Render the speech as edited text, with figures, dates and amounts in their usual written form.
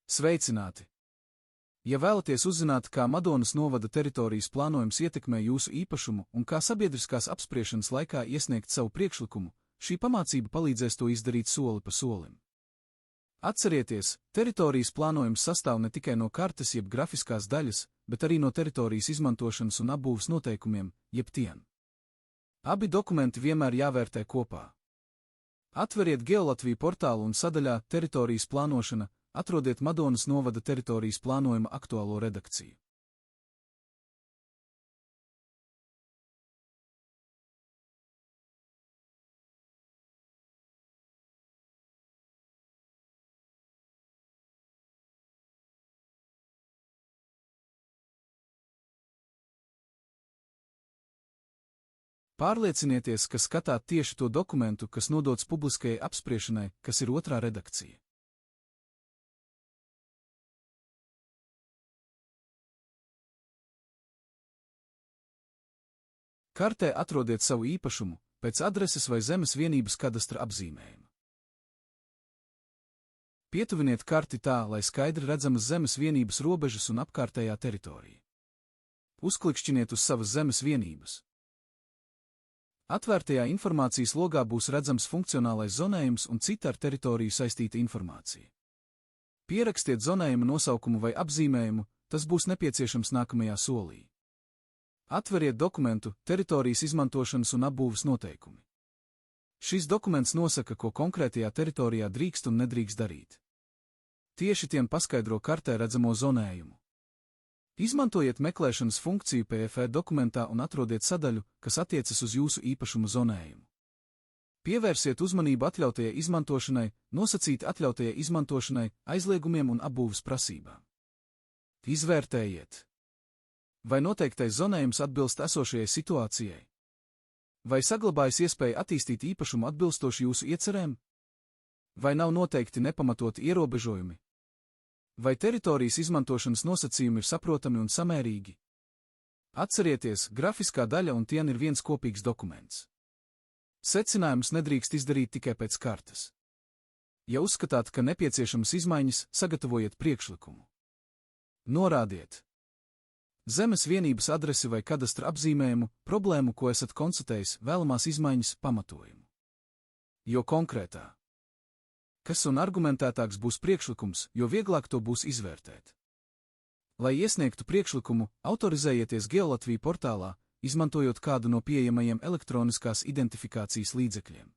Sveicināti! Ja vēlaties uzzināt, kā Madonas novada teritorijas plānojums ietekmē jūsu īpašumu un kā sabiedriskās apspriešanas laikā iesniegt savu priekšlikumu, šī pamācība palīdzēs to izdarīt soli pa solim. Atcerieties, teritorijas plānojums sastāv ne tikai no kartes jeb grafiskās daļas, bet arī no teritorijas izmantošanas un apbūves noteikumiem, jeb TIEN. Abi dokumenti vienmēr jāvērtē kopā. Atveriet Geolatviju portālu un sadaļā Teritorijas plānošana atrodiet Madonas novada teritorijas plānojuma aktuālo redakciju. Pārliecinieties, ka skatāt tieši to dokumentu, kas nodots publiskajai apspriešanai, kas ir otrā redakcija. Kartē atrodiet savu īpašumu pēc adreses vai zemes vienības kadastra apzīmējuma. Pietuviniet karti tā, lai skaidri redzamas zemes vienības robežas un apkārtējā teritorija. Uzklikšķiniet uz savas zemes vienības. Atvērtajā informācijas logā būs redzams funkcionālais zonējums un cita ar teritoriju saistīta informācija. Pierakstiet zonējuma nosaukumu vai apzīmējumu, tas būs nepieciešams nākamajā solī. Atveriet dokumentu Teritorijas izmantošanas un apbūves noteikumi. Šis dokuments nosaka, ko konkrētajā teritorijā drīkst un nedrīkst darīt. Tieši tiem paskaidro kartē redzamo zonējumu. Izmantojiet meklēšanas funkciju PFR dokumentā un atrodiet sadaļu, kas attiecas uz jūsu īpašumu zonējumu. Pievērsiet uzmanību atļautajai izmantošanai, nosacīti atļautajai izmantošanai, aizliegumiem un apbūves prasībām. Izvērtējiet, vai noteiktais zonējums atbilst esošajai situācijai, vai saglabājas iespēja attīstīt īpašumu atbilstoši jūsu iecerēm, vai nav noteikti nepamatoti ierobežojumi, vai teritorijas izmantošanas nosacījumi ir saprotami un samērīgi. Atcerieties, grafiskā daļa un TIEN ir viens kopīgs dokuments. Secinājumus nedrīkst izdarīt tikai pēc kartes. Ja uzskatāt, ka nepieciešamas izmaiņas, sagatavojiet priekšlikumu. Norādiet zemes vienības adresi vai kadastra apzīmējumu, problēmu, ko esat konstatējis, vēlamās izmaiņas, pamatojumu. Jo konkrētā kas un argumentētāks būs priekšlikums, jo vieglāk to būs izvērtēt. Lai iesniegtu priekšlikumu, autorizējieties Geolatviju portālā, izmantojot kādu no pieejamajiem elektroniskās identifikācijas līdzekļiem.